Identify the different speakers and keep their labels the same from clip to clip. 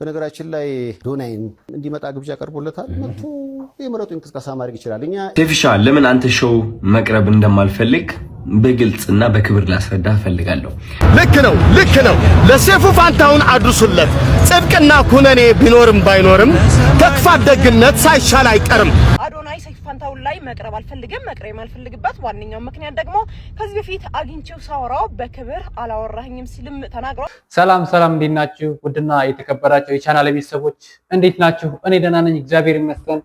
Speaker 1: በነገራችን ላይ ዶናይን እንዲመጣ ግብዣ ቀርቦለታል። መጥቶ የምረጡ እንቅስቃሴ ማድረግ ይችላል። እኛ
Speaker 2: ቴፊሻ ለምን አንተ ሾው መቅረብ እንደማልፈልግ በግልጽና በክብር ላስረዳ እፈልጋለሁ።
Speaker 3: ልክ ነው። ለሰይፉ ፋንታሁን አድርሱለት። ጽድቅና ኩነኔ ቢኖርም ባይኖርም ተክፋት ደግነት ሳይሻል አይቀርም።
Speaker 4: አዶናይ ሰይፉ ፋንታሁን ላይ መቅረብ አልፈልግም። መቅረብ የማልፈልግበት ዋነኛው ምክንያት ደግሞ ከዚህ በፊት አግኝቼው ሳወራው በክብር አላወራኝም ሲልም ተናግሯል።
Speaker 5: ሰላም እንዴት ናችሁ? ውድና የተከበራችሁ የቻናል ቤተሰቦች እንዴት ናችሁ? እኔ ደህና ነኝ፣ እግዚአብሔር ይመስገን።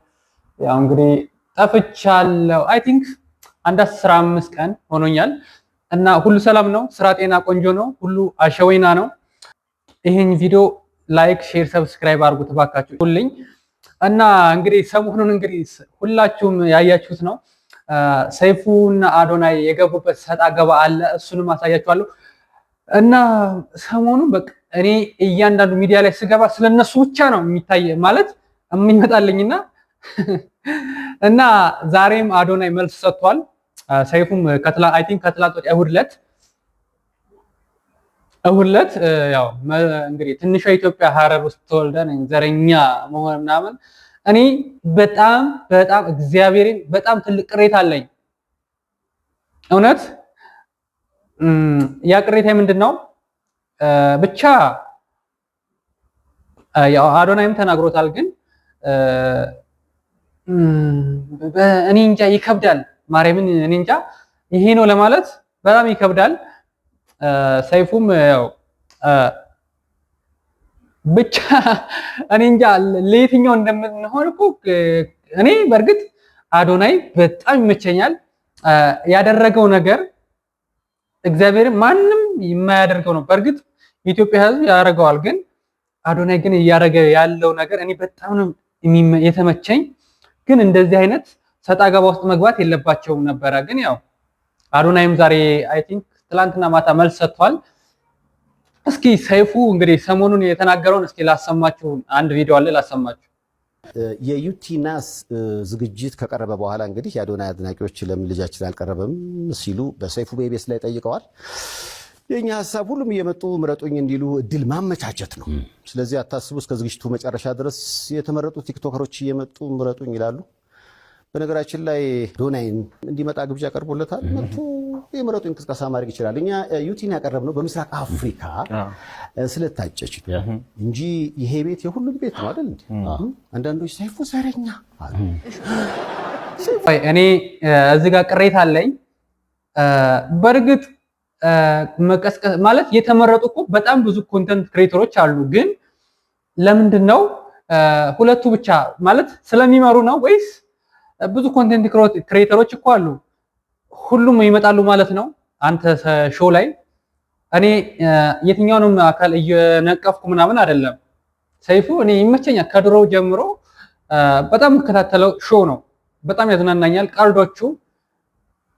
Speaker 5: ያው እንግዲህ ጠፍቻለሁ። አይ ቲንክ አንድ 15 ቀን ሆኖኛል እና ሁሉ ሰላም ነው፣ ስራ ጤና ቆንጆ ነው፣ ሁሉ አሸወይና ነው። ይሄን ቪዲዮ ላይክ፣ ሼር፣ ሰብስክራይብ አድርጉት ባካችሁ ሁሉኝ። እና እንግዲህ ሰሞኑን እንግዲህ ሁላችሁም ያያችሁት ነው ሰይፉና አዶናይ የገቡበት ሰጣ ገባ አለ። እሱንም አሳያችኋለሁ። እና ሰሞኑን በቃ እኔ እያንዳንዱ ሚዲያ ላይ ስገባ ስለነሱ ብቻ ነው የሚታይ ማለት የሚመጣልኝና እና ዛሬም አዶናይ መልስ ሰጥቷል። ሰይፉም አይ ቲንክ ከትላንት ወዲያ እሁድ ዕለት ያው እንግዲህ ትንሿ ኢትዮጵያ ሀረር ውስጥ ተወልደን ዘረኛ መሆን ምናምን እኔ በጣም እግዚአብሔርን በጣም ትልቅ ቅሬታ አለኝ። እውነት ያ ቅሬታ ምንድነው? ብቻ ያው አዶናይም ተናግሮታል፣ ግን እኔ እንጃ ይከብዳል። ማርያምን እኔ እንጃ ይሄ ነው ለማለት በጣም ይከብዳል። ሰይፉም ያው ብቻ እኔ እንጃ ለየትኛው እንደምንሆን እኮ እኔ በእርግጥ አዶናይ በጣም ይመቸኛል። ያደረገው ነገር እግዚአብሔር ማንም የማያደርገው ነው። በእርግጥ የኢትዮጵያ ሕዝብ ያደርገዋል፣ ግን አዶናይ ግን እያደረገ ያለው ነገር እኔ በጣም ነው የተመቸኝ። ግን እንደዚህ አይነት ሰጣ ገባ ውስጥ መግባት የለባቸውም ነበረ። ግን ያው አዶናይም ዛሬ አይ ቲንክ ትላንትና ማታ መልስ ሰጥቷል። እስኪ ሰይፉ እንግዲህ ሰሞኑን የተናገረውን እስኪ ላሰማችሁ፣ አንድ ቪዲዮ አለ ላሰማችሁ።
Speaker 1: የዩቲናስ ዝግጅት ከቀረበ በኋላ እንግዲህ የአዶናይ አድናቂዎች ለምን ልጃችን አልቀረበም ሲሉ በሰይፉ ቤቤስ ላይ ጠይቀዋል። የኛ ሐሳብ ሁሉም እየመጡ ምረጡኝ እንዲሉ እድል ማመቻቸት ነው። ስለዚህ አታስቡ፣ እስከ ዝግጅቱ መጨረሻ ድረስ የተመረጡ ቲክቶከሮች እየመጡ ምረጡኝ ይላሉ። በነገራችን ላይ ዶናይን እንዲመጣ ግብዣ ቀርቦለታል። መጥቶ የምረጡ እንቅስቃሴ ማድረግ ይችላል። እኛ ዩቲን ያቀረብነው በምስራቅ አፍሪካ ስለታጨች እንጂ ይሄ ቤት የሁሉም ቤት ነው አይደል? አንዳንዶች ሰይፉ ዘረኛ አሉ።
Speaker 5: እኔ እዚህ ጋር ቅሬታ አለኝ። በእርግጥ መቀስቀስ ማለት የተመረጡ እኮ በጣም ብዙ ኮንተንት ክሬተሮች አሉ። ግን ለምንድን ነው ሁለቱ ብቻ ማለት ስለሚመሩ ነው ወይስ ብዙ ኮንቴንት ክሬተሮች እኮ አሉ፣ ሁሉም ይመጣሉ ማለት ነው አንተ ሾው ላይ? እኔ የትኛውንም አካል እየነቀፍኩ ምናምን አይደለም። ሰይፉ እኔ ይመቸኛል፣ ከድሮ ጀምሮ በጣም የምከታተለው ሾው ነው፣ በጣም ያዝናናኛል ቀልዶቹ።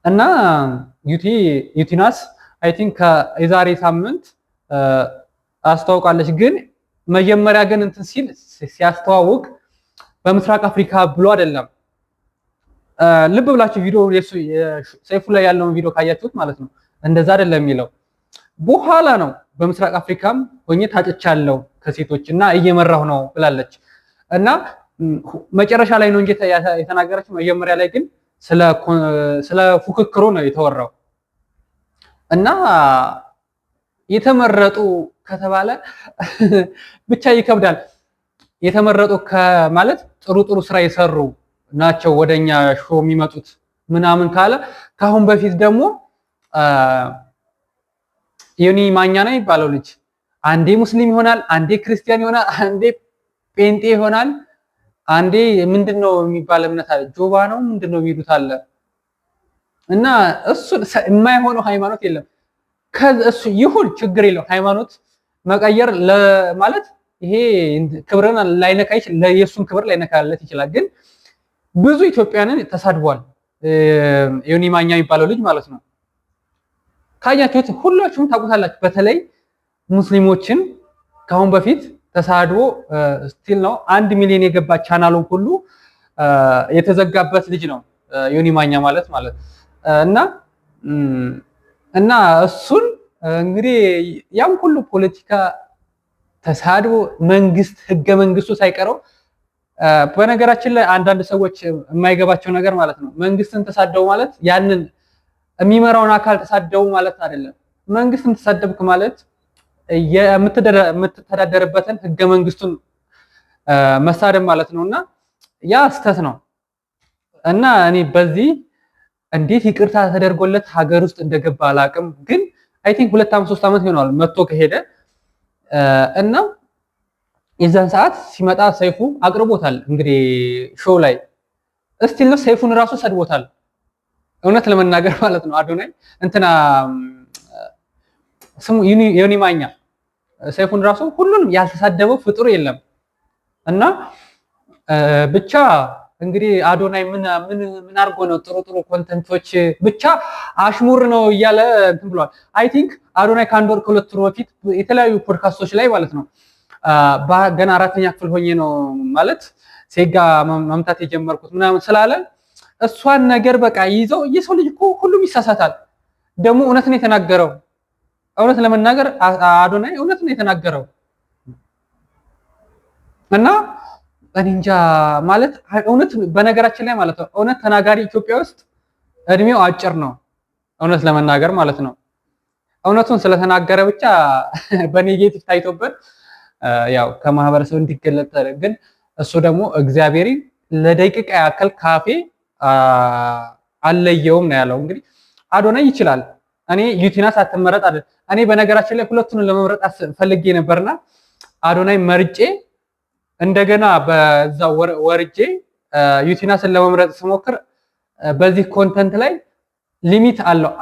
Speaker 5: እና ዩቲናስ አይ ቲንክ የዛሬ ሳምንት አስተዋውቃለች። ግን መጀመሪያ ግን እንትን ሲል ሲያስተዋውቅ በምስራቅ አፍሪካ ብሎ አይደለም። ልብ ብላችሁ ቪዲዮ ሰይፉ ላይ ያለውን ቪዲዮ ካያችሁት ማለት ነው እንደዛ አይደለም የሚለው። በኋላ ነው በምስራቅ አፍሪካም ሆኜ ታጭቻለሁ ከሴቶች እና እየመራሁ ነው ብላለች። እና መጨረሻ ላይ ነው እንጂ የተናገረችው። መጀመሪያ ላይ ግን ስለ ፉክክሩ ነው የተወራው። እና የተመረጡ ከተባለ ብቻ ይከብዳል። የተመረጡ ማለት ጥሩ ስራ የሰሩ ናቸው ወደኛ ሾው የሚመጡት ምናምን ካለ ካሁን በፊት ደግሞ ዮኒ ማኛ ነው የሚባለው ልጅ አንዴ ሙስሊም ይሆናል፣ አንዴ ክርስቲያን ይሆናል፣ አንዴ ጴንጤ ይሆናል፣ አንዴ ምንድነው የሚባል እምነት አለ፣ ጆባ ነው ምንድነው የሚሉት አለ። እና እሱ የማይሆነው ሃይማኖት የለም። እሱ ይሁን ችግር የለው ሃይማኖት መቀየር ማለት ይሄ ክብርን ላይነካ ይችላል፣ የሱን ክብር ላይነካለት ይችላል። ግን ብዙ ኢትዮጵያንን ተሳድቧል ዮኒ ማኛ የሚባለው ልጅ ማለት ነው። ካያችሁት ሁላችሁም ታውቁታላችሁ። በተለይ ሙስሊሞችን ካሁን በፊት ተሳድቦ ስቲል ነው 1 ሚሊዮን የገባ ቻናሉን ሁሉ የተዘጋበት ልጅ ነው ዮኒ ማኛ ማለት እና እሱን እንግዲህ ያም ሁሉ ፖለቲካ ተሳድቦ መንግስት ህገ መንግስቱ ሳይቀረው በነገራችን ላይ አንዳንድ ሰዎች የማይገባቸው ነገር ማለት ነው መንግስትን ተሳደቡ ማለት ያንን የሚመራውን አካል ተሳደቡ ማለት አይደለም። መንግስትን ተሳደብክ ማለት የምትተዳደርበትን ህገ መንግስቱን መሳደብ ማለት ነውና ያ ስተት ነው። እና እኔ በዚህ እንዴት ይቅርታ ተደርጎለት ሀገር ውስጥ እንደገባ አላቅም። ግን አይ ቲንክ 2 ዓመት 3 ዓመት ይሆናል መጥቶ ከሄደ እና የዛን ሰዓት ሲመጣ ሰይፉ አቅርቦታል እንግዲህ ሾው ላይ እስቲል ነው ሰይፉን ራሱ ሰድቦታል። እውነት ለመናገር ማለት ነው አዶናይ እንትና ስሙ ዮኒ ማኛ ሰይፉን ራሱ ሁሉንም ያልተሳደበው ፍጡር የለም። እና ብቻ እንግዲህ አዶናይ ምን አድርጎ ነው ጥሩ ኮንተንቶች ብቻ አሽሙር ነው እያለ እንትን ብሏል። አይ ቲንክ አዶናይ ከአንድ ወር ከሁለት ወር በፊት የተለያዩ ፖድካስቶች ላይ ማለት ነው ገና 4ኛ ክፍል ሆኜ ነው ማለት ሴጋ መምታት የጀመርኩት ምናምን ስላለ እሷን ነገር በቃ ይዘው የሰው ልጅ እኮ ሁሉም ይሳሳታል። ደግሞ እውነት ነው የተናገረው። እውነት ለመናገር አዶናይ እውነት ነው የተናገረው እና እኔ እንጃ ማለት እውነት በነገራችን ላይ ማለት ነው እውነት ተናጋሪ ኢትዮጵያ ውስጥ እድሜው አጭር ነው። እውነት ለመናገር ማለት ነው እውነቱን ስለተናገረ ብቻ በኔጌቲቭ ታይቶበት ያው ከማህበረሰብ እንዲገለጥ ግን እሱ ደግሞ እግዚአብሔር ለደቂቃ ያክል ካፌ አለየውም ነው ያለው። እንግዲህ አዶናይ ይችላል። እኔ ዩቲናስ አትመረጥ አይደል? እኔ በነገራችን ላይ ሁለቱን ለመምረጥ ፈልጌ ነበርና አዶናይ መርጬ እንደገና በዛው ወርጄ ዩቲናስን ለመምረጥ ስሞክር በዚህ ኮንተንት ላይ ሊሚት አለው።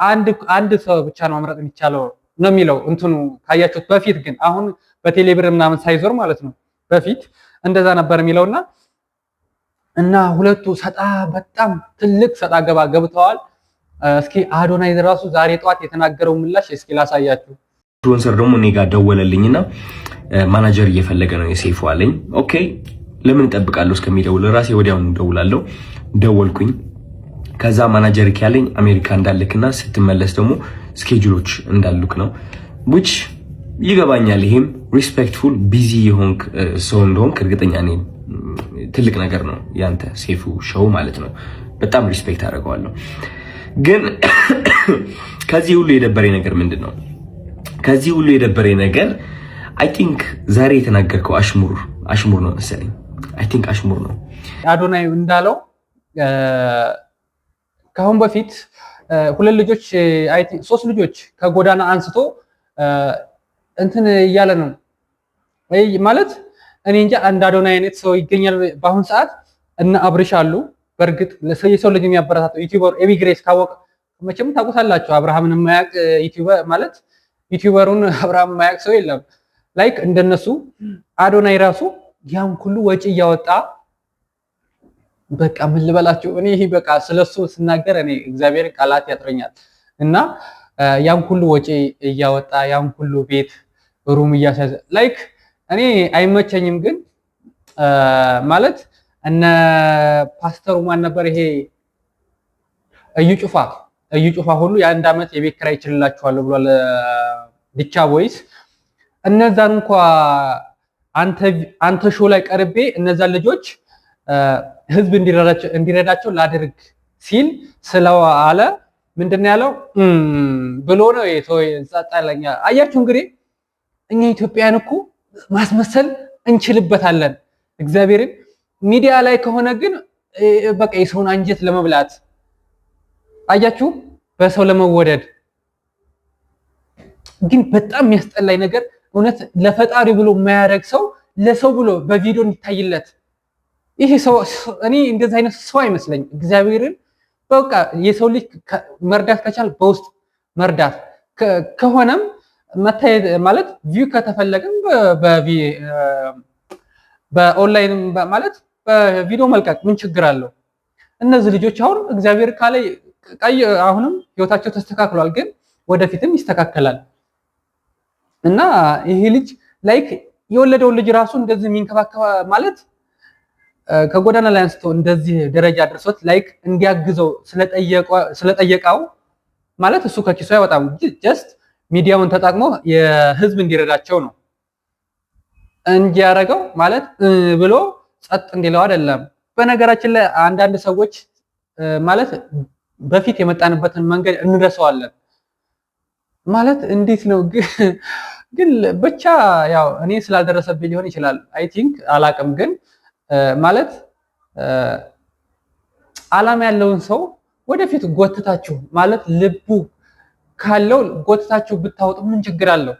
Speaker 5: አንድ ሰው ብቻ ነው መምረጥ የሚቻለው ነው የሚለው እንትኑ ካያችሁት በፊት ግን አሁን በቴሌብር ምናምን ሳይዞር ማለት ነው በፊት እንደዛ ነበር የሚለውና እና ሁለቱ በጣም ትልቅ ሰጣ ገባ ገብተዋል። እስኪ አዶናይ ራሱ ዛሬ ጧት የተናገረው ምላሽ እስኪ ላሳያችሁ።
Speaker 2: ስፖንሰር ደግሞ እኔ ጋር ደወለልኝና ማናጀር እየፈለገ ነው የሰይፉ አለኝ። ኦኬ ለምን እጠብቃለሁ እስከሚደውል ራሴ ወዲያውኑ ደውላለሁ። ደወልኩኝ። ከዛ ማናጀር ያለኝ አሜሪካ እንዳልክና ስትመለስ ደግሞ ስኬጁሎች እንዳሉክ ነው which ይገባኛል። ይሄም ሪስፔክትፉል ቢዚ የሆንክ ሰው እንደሆንክ እርግጠኛ ነኝ። ትልቅ ነገር ነው ያንተ ሰይፉ ሾው ማለት ነው። በጣም ሪስፔክት አደርገዋለሁ። ግን ከዚህ ሁሉ የደበረኝ ነገር ምንድነው? ከዚህ ሁሉ የደበረኝ ነገር አይ ቲንክ ዛሬ የተናገርከው አሽሙር ነው መሰለኝ። አይ ቲንክ አሽሙር ነው።
Speaker 5: አዶናይ እንዳለው ከአሁን በፊት 2 ልጆች አይ ቲንክ 3 ልጆች ከጎዳና አንስቶ እንትን እያለ ነው ማለት እኔ እንጃ። አንድ አዶናይ አይነት ሰው ይገኛል በአሁን ሰዓት እና አብርሽ አሉ። በእርግጥ የሰው ልጅ የሚያበረታተው ዩቲዩበር ኤቢ ግሬስ ካወቅ መቼም ታውቁታላችሁ። አብርሃምን የማያውቅ ዩቲዩበር ማለት ዩቲዩበሩን አብርሃም የማያውቅ ሰው የለም። ላይክ እንደነሱ አዶናይ ራሱ ያን ሁሉ ወጪ እያወጣ በቃ ምን ልበላችሁ እኔ ይሄ በቃ ስለሱ ስናገር እኔ እግዚአብሔር ቃላት ያጥረኛል። እና ያን ሁሉ ወጪ እያወጣ ያን ሁሉ ቤት ሩም እያሳዘ ላይክ እኔ አይመቸኝም። ግን ማለት እነ ፓስተሩ ማን ነበር ይሄ እዩ ጩፋ ሁሉ የ1 ዓመት የቤት ኪራይ ይችላልላችኋለሁ ብሏል ዲቻ ቮይስ። እነዛን አንተ ሾው ላይ ቀርቤ እነዛን ልጆች ህዝብ እንዲረዳቸው ላድርግ ሲል ስለዋለ ምንድነው ያለው ብሎ ነው የተወጣጣለኛ። አያችሁ እንግዲህ እኛ ኢትዮጵያውያን እኮ ማስመሰል እንችልበታለን። እግዚአብሔርን ሚዲያ ላይ ከሆነ ግን በቃ የሰውን አንጀት ለመብላት አያችሁ፣ በሰው ለመወደድ ግን በጣም የሚያስጠላኝ ነገር እውነት ለፈጣሪ ብሎ የማያደርግ ሰው ለሰው ብሎ በቪዲዮ እንዲታይለት ይሄ ሰው እኔ እንደዚህ አይነት ሰው አይመስለኝ። እግዚአብሔርን በቃ የሰው ልጅ መርዳት ከቻል በውስጥ መርዳት ከሆነም መታየት ማለት ቪው ከተፈለገም በኦንላይን ማለት በቪዲዮ መልቀቅ ምን ችግር አለው? እነዚህ ልጆች አሁን እግዚአብሔር ካለ አሁንም ህይወታቸው ተስተካክሏል፣ ግን ወደፊትም ይስተካከላል። እና ይሄ ልጅ ላይክ የወለደው ልጅ ራሱ እንደዚህ የሚንከባከባ ማለት ከጎዳና ላይ አንስቶ እንደዚህ ደረጃ አድርሶት ላይክ እንዲያግዘው ስለጠየቀው ማለት እሱ ከኪሱ አይወጣም፣ ጀስት ሚዲያውን ተጠቅሞ የህዝብ እንዲረዳቸው ነው። እንጂ ያደረገው ማለት ብሎ ጸጥ እንዲለው አይደለም። በነገራችን ላይ አንዳንድ ሰዎች ማለት በፊት የመጣንበትን መንገድ እንረሳዋለን ማለት እንዴት ነው ግን ብቻ ያው እኔ ስላልደረሰብኝ ሊሆን ይችላል አይ ቲንክ አላቅም። ግን ማለት ዓላማ ያለውን ሰው ወደፊት ጎትታችሁ ማለት ልቡ ካለው ጎትታችሁ ብታወጡ ምን ችግር አለው?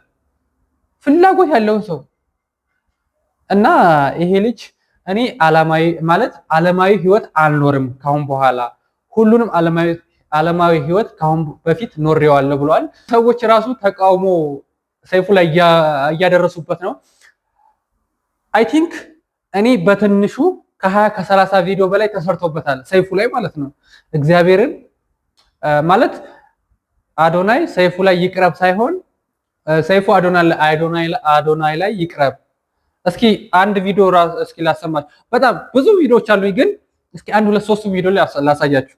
Speaker 5: ፍላጎት ያለውን ሰው እና ይሄ ልጅ እኔ ዓለማዊ ህይወት አልኖርም ካሁን በኋላ ሁሉንም ዓለማዊ ህይወት ካሁን በፊት ኖሬዋለሁ ብሏል። ሰዎች ራሱ ተቃውሞ ሰይፉ ላይ እያደረሱበት ነው። አይ ቲንክ እኔ በትንሹ ከ20 ከ30 ቪዲዮ በላይ ተሰርቶበታል ሰይፉ ላይ ማለት ነው። እግዚአብሔርን ማለት አዶናይ ሰይፉ ላይ ይቅረብ ሳይሆን ሰይፉ አዶናይ ላይ ይቅረብ። እስኪ አንድ ቪዲዮ እስኪ ላሰማችሁ። በጣም ብዙ ቪዲዮዎች አሉኝ፣ ግን እስኪ አንድ ሁለት ሶስት ቪዲዮ ላሳያችሁ።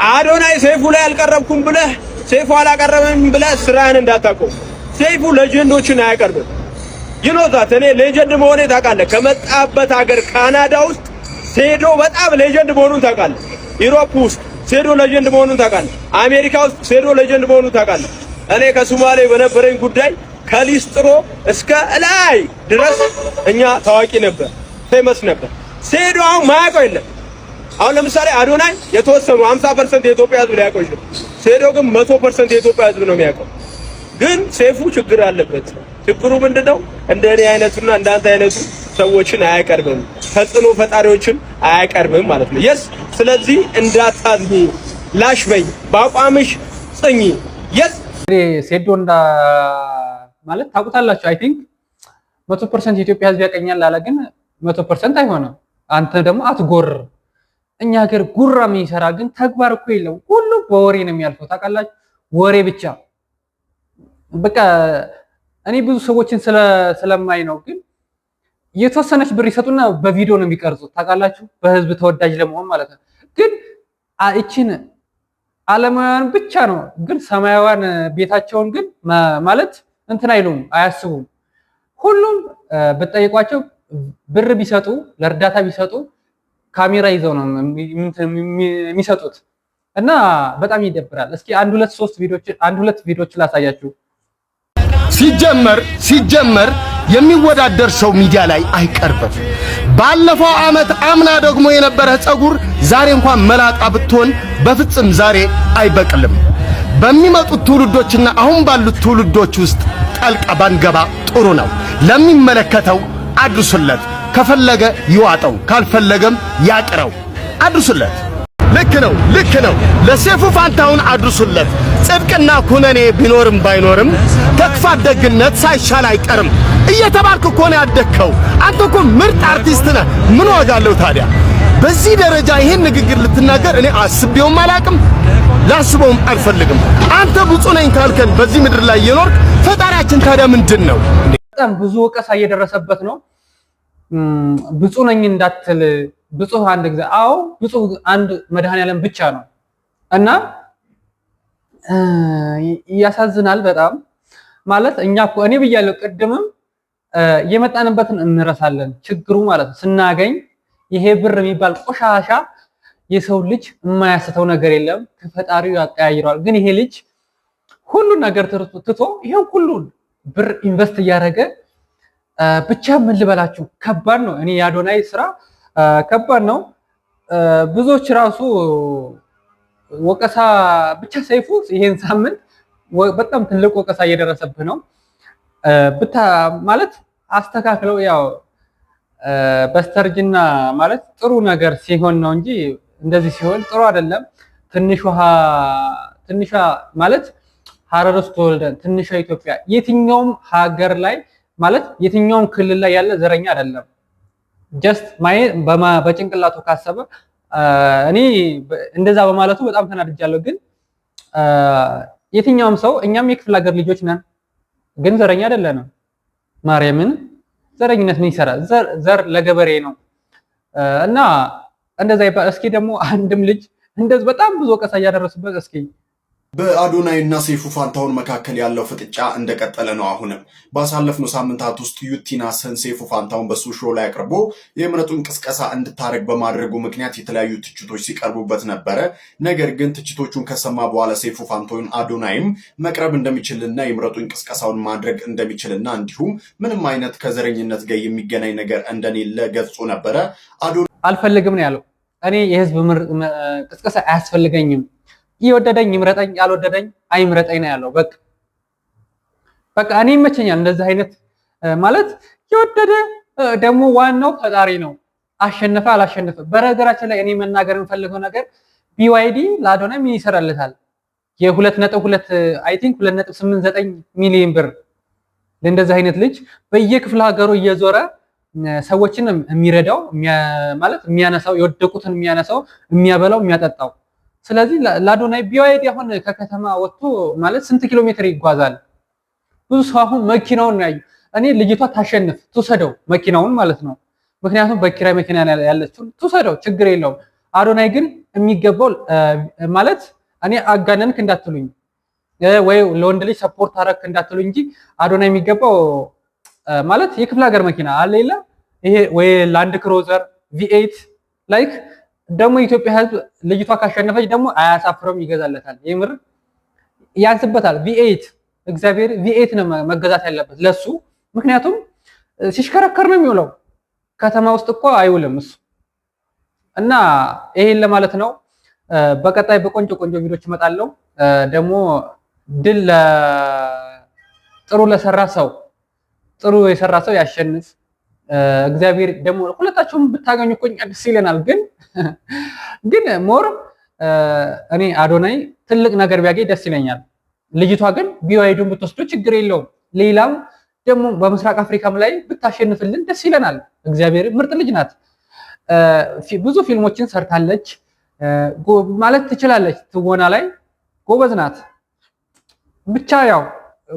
Speaker 6: አዶናይ ሰይፉ ላይ አልቀረብኩም ብለህ ሰይፉ አላቀረበም ብለህ ስራህን እንዳታቆም። ሰይፉ ሌጀንዶችን አያቀርብም። ይኖዛት እኔ ሌጀንድ መሆኔ ታውቃለህ። ከመጣበት ሀገር ካናዳ ውስጥ ሴዶ በጣም ሌጀንድ መሆኑን ታውቃለህ። ዩሮፕ ውስጥ ሴዶ ሌጀንድ መሆኑን ታውቃለህ። አሜሪካ ውስጥ ሴዶ ሌጀንድ መሆኑን ታውቃለህ። እኔ ከሶማሌ በነበረኝ ጉዳይ ከሊስጥሮ እስከ ላይ ድረስ እኛ ታዋቂ ነበር፣ ፌመስ ነበር። ሴዶ አሁን ማያውቀው የለም። አሁን ለምሳሌ አዶናይ የተወሰኑ 50% የኢትዮጵያ ሕዝብ ሊያውቀው ይችላል። ሴዶ ግን 100% የኢትዮጵያ ሕዝብ ነው የሚያውቀው። ግን ሰይፉ ችግር አለበት። ችግሩ ምንድነው? እንደኔ አይነቱና እንዳንተ አይነቱ ሰዎችን አያቀርብም፣ ተጽዕኖ ፈጣሪዎችን አያቀርብም ማለት ነው። የስ ስለዚህ እንዳታዝኚ፣ ላሽ በይ፣ በአቋምሽ ጽኚ። የስ
Speaker 5: ሴዶ ማለት ታውቁታላችሁ። አይ ቲንክ 100% የኢትዮጵያ ሕዝብ ያቀኛል አለ፣ ግን 100% አይሆንም። አንተ ደግሞ አትጎር። እኛ ሀገር ጉራ የሚሰራ ግን ተግባር እኮ የለው። ሁሉ በወሬ ነው የሚያልፈው። ታውቃላችሁ፣ ወሬ ብቻ በቃ። እኔ ብዙ ሰዎችን ስለማይ ነው፣ ግን የተወሰነች ብር ይሰጡና በቪዲዮ ነው የሚቀርጹት። ታውቃላችሁ፣ በህዝብ ተወዳጅ ለመሆን ማለት ነው። ግን እቺን ዓለማውያን ብቻ ነው፣ ግን ሰማያውያን ቤታቸውን ግን ማለት እንትን አይሉም፣ አያስቡም። ሁሉም ብትጠይቋቸው ብር ቢሰጡ ለእርዳታ ቢሰጡ ካሜራ ይዘው ነው የሚሰጡት እና በጣም ይደብራል። እስኪ አንድ ሁለት ቪዲዮችን ላሳያችሁ።
Speaker 3: ሲጀመር የሚወዳደር ሰው ሚዲያ ላይ አይቀርብም። ባለፈው ዓመት አምና ደግሞ የነበረ ፀጉር ዛሬ እንኳን መላጣ ብትሆን በፍጹም ዛሬ አይበቅልም። በሚመጡት ትውልዶችና አሁን ባሉት ትውልዶች ውስጥ ጠልቃ ባንገባ ጥሩ ነው። ለሚመለከተው አድርሱለት። ከፈለገ ይዋጠው፣ ካልፈለገም ያቅረው። አድርሱለት። ልክ ነው። ለሰይፉ ፋንታሁን አድርሱለት። ጽድቅና ኩነኔ ቢኖርም ባይኖርም ተክፋት ደግነት ሳይሻል አይቀርም እየተባልክ እኮ ነው ያደግከው። አንተ እኮ ምርጥ አርቲስት ነህ። ምን ዋጋ አለው ታዲያ? በዚህ ደረጃ ይሄን ንግግር ልትናገር እኔ አስቤውም አላቅም፣ ላስበውም አልፈልግም። አንተ ብፁዕ ነኝ ካልከን በዚህ ምድር ላይ የኖርክ ፈጣሪያችን ታዲያ ምንድን ነው?
Speaker 5: በጣም ብዙ ወቀሳ እየደረሰበት ነው። ብፁዕ ነኝ እንዳትል፣ ብፁዕ አንድ ጊዜ። አዎ ብፁዕ አንድ መድኃኔዓለም ብቻ ነው እና ያሳዝናል በጣም ማለት እኛ እኮ እኔ ብያለሁ ቅድምም የመጣንበትን እንረሳለን። ችግሩ ማለት ነው ስናገኝ ይሄ ብር የሚባል ቆሻሻ የሰው ልጅ የማያስተው ነገር የለም፣ ከፈጣሪው ያቀያይረዋል። ግን ይሄ ልጅ ሁሉ ነገር ትቶ ይሄን ሁሉ ብር ኢንቨስት እያደረገ ብቻ ምን ልበላችሁ ከባድ ነው። እኔ የአዶናይ ስራ ከባድ ነው። ብዙዎች ራሱ ወቀሳ ብቻ ሰይፉ ይሄን ሳምንት በጣም ትልቅ ወቀሳ እየደረሰብህ ነው ማለት አስተካክለው። ያው በስተርጅና ማለት ጥሩ ነገር ሲሆን ነው እንጂ እንደዚህ ሲሆን ጥሩ አይደለም። ትንሿ ማለት ሀረር ውስጥ ተወልደን ትንሿ ኢትዮጵያ የትኛውም ሀገር ላይ ማለት የትኛውም ክልል ላይ ያለ ዘረኛ አይደለም። ጀስት በጭንቅላቱ ካሰበ እኔ እንደዛ በማለቱ በጣም ተናድጃለሁ። ግን የትኛውም ሰው እኛም የክፍለ ሀገር ልጆች ነን፣ ግን ዘረኛ አይደለንም። ማርያምን ዘረኝነት ምን ይሰራል? ዘር ለገበሬ ነው እና እንደዛ ይባል። እስኪ ደግሞ አንድም ልጅ እንደዚህ በጣም ብዙ ወቀሳ እያደረሱበት እስኪ
Speaker 7: በአዶናይ እና ሰይፉ ፋንታሁን መካከል ያለው ፍጥጫ እንደቀጠለ ነው። አሁንም ባሳለፍነው ሳምንታት ውስጥ ዩቲናስን ሰይፉ ፋንታሁን በሱ ሾው ላይ አቅርቦ የምረጡን ቅስቀሳ እንድታረግ በማድረጉ ምክንያት የተለያዩ ትችቶች ሲቀርቡበት ነበረ። ነገር ግን ትችቶቹን ከሰማ በኋላ ሰይፉ ፋንታሁን አዶናይም መቅረብ እንደሚችልና የምረጡን ቅስቀሳውን ማድረግ እንደሚችልና እንዲሁም ምንም አይነት ከዘረኝነት ጋር የሚገናኝ ነገር እንደሌለ ገልጾ ነበረ።
Speaker 5: አልፈልግም ነው ያለው። እኔ የህዝብ ቅስቀሳ አያስፈልገኝም፣ ይወደደኝ ይምረጠኝ፣ ያልወደደኝ አይምረጠኝ ነው ያለው። በቃ እኔ ይመቸኛል እንደዚህ አይነት ማለት የወደደ ደግሞ ዋናው ፈጣሪ ነው። አሸነፈ አላሸነፈ። በነገራችን ላይ እኔ መናገር የምፈልገው ነገር ቢዋይዲ ለአዶናይ ምን ይሰራለታል? የ2.2 አይ ቲንክ 2.89 ሚሊዮን ብር ለእንደዚህ አይነት ልጅ በየክፍለ ሀገሩ እየዞረ ሰዎችን የሚረዳው ማለት የሚያነሳው፣ የወደቁትን የሚያነሳው፣ የሚያበላው፣ የሚያጠጣው። ስለዚህ ለአዶናይ ቢዋይዲ አሁን ከከተማ ወጥቶ ማለት ስንት ኪሎ ሜትር ይጓዛል? ብዙ ሰው አሁን መኪናውን ያዩ እኔ ልጅቷ ታሸንፍ ትውሰደው መኪናውን ማለት ነው። ምክንያቱም በኪራይ መኪና ያለችው ትውሰደው ችግር የለውም። አዶናይ ግን የሚገባው ማለት እኔ አጋነንክ እንዳትሉኝ ወይ ለወንድ ልጅ ሰፖርት አረክ እንዳትሉኝ እንጂ አዶናይ የሚገባው ማለት የክፍለ ሀገር መኪና አለ የለ ይሄ ወይ ላንድ ክሮዘር V8 ላይክ ደግሞ የኢትዮጵያ ሕዝብ ልጅቷ ካሸነፈች ደግሞ አያሳፍረውም፣ ይገዛለታል። የምር ያንስበታል። V8 እግዚአብሔር V8 ነው መገዛት ያለበት ለሱ። ምክንያቱም ሲሽከረከር ነው የሚውለው፣ ከተማ ውስጥ እኮ አይውልም እሱ። እና ይሄን ለማለት ነው። በቀጣይ በቆንጆ ቪዲዮዎች እመጣለሁ። ደግሞ ድል ጥሩ ለሰራ ሰው ጥሩ የሰራ ሰው ያሸንፍ። እግዚአብሔር ደግሞ ሁለታችሁም ብታገኙ እኮ ደስ ይለናል። ግን ሞር እኔ አዶናይ ትልቅ ነገር ቢያገኝ ደስ ይለኛል። ልጅቷ ግን ቢዋይዱን ብትወስዱ ችግር የለውም። ሌላም ደግሞ በምስራቅ አፍሪካም ላይ ብታሸንፍልን ደስ ይለናል። እግዚአብሔር ምርጥ ልጅ ናት። ብዙ ፊልሞችን ሰርታለች ማለት ትችላለች። ትወና ላይ ጎበዝ ናት። ብቻ ያው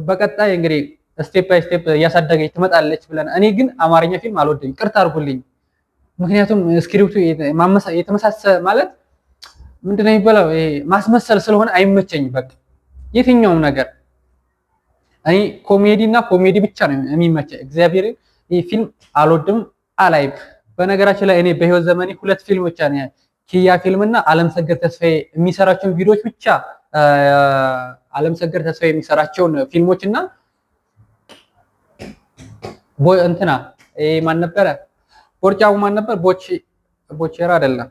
Speaker 5: በቀጣይ እንግዲህ ስቴፕ ባይ ስቴፕ እያሳደገች ትመጣለች ብለን። እኔ ግን አማርኛ ፊልም አልወደኝ፣ ቅርታ አድርጉልኝ። ምክንያቱም ስክሪፕቱ የተመሳሰለ ማለት ምንድነው የሚባለው ማስመሰል ስለሆነ አይመቸኝ። በቃ የትኛውም ነገር እኔ ኮሜዲ ብቻ ነው የሚመቸኝ። እግዚአብሔር ይሄ ፊልም አልወድም አላይም። በነገራችን ላይ እኔ በህይወት ዘመኔ 2 ፊልም ብቻ ነው ኪያ ፊልምና አለምሰገድ ተስፋዬ የሚሰራቸውን ቪዲዮዎች ብቻ አለምሰገድ ተስፋዬ የሚሰራቸውን ፊልሞችና እንትና ማን ነበረ? ቦርጫው ማን ነበር? ቦቼራ አይደለም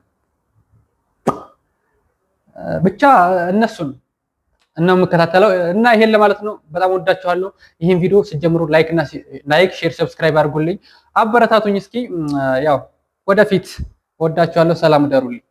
Speaker 5: ብቻ እነሱን እና የምከታተለው እና ይሄን ለማለት ነው። በጣም ወዳችኋለሁ። ይሄን ቪዲዮ ስትጀምሩ ላይክ፣ ሼር፣ ሰብስክራይብ አድርጉልኝ፣ አበረታቱኝ። እስኪ ያው ወደፊት ወዳችኋለሁ። ሰላም ደሩልኝ።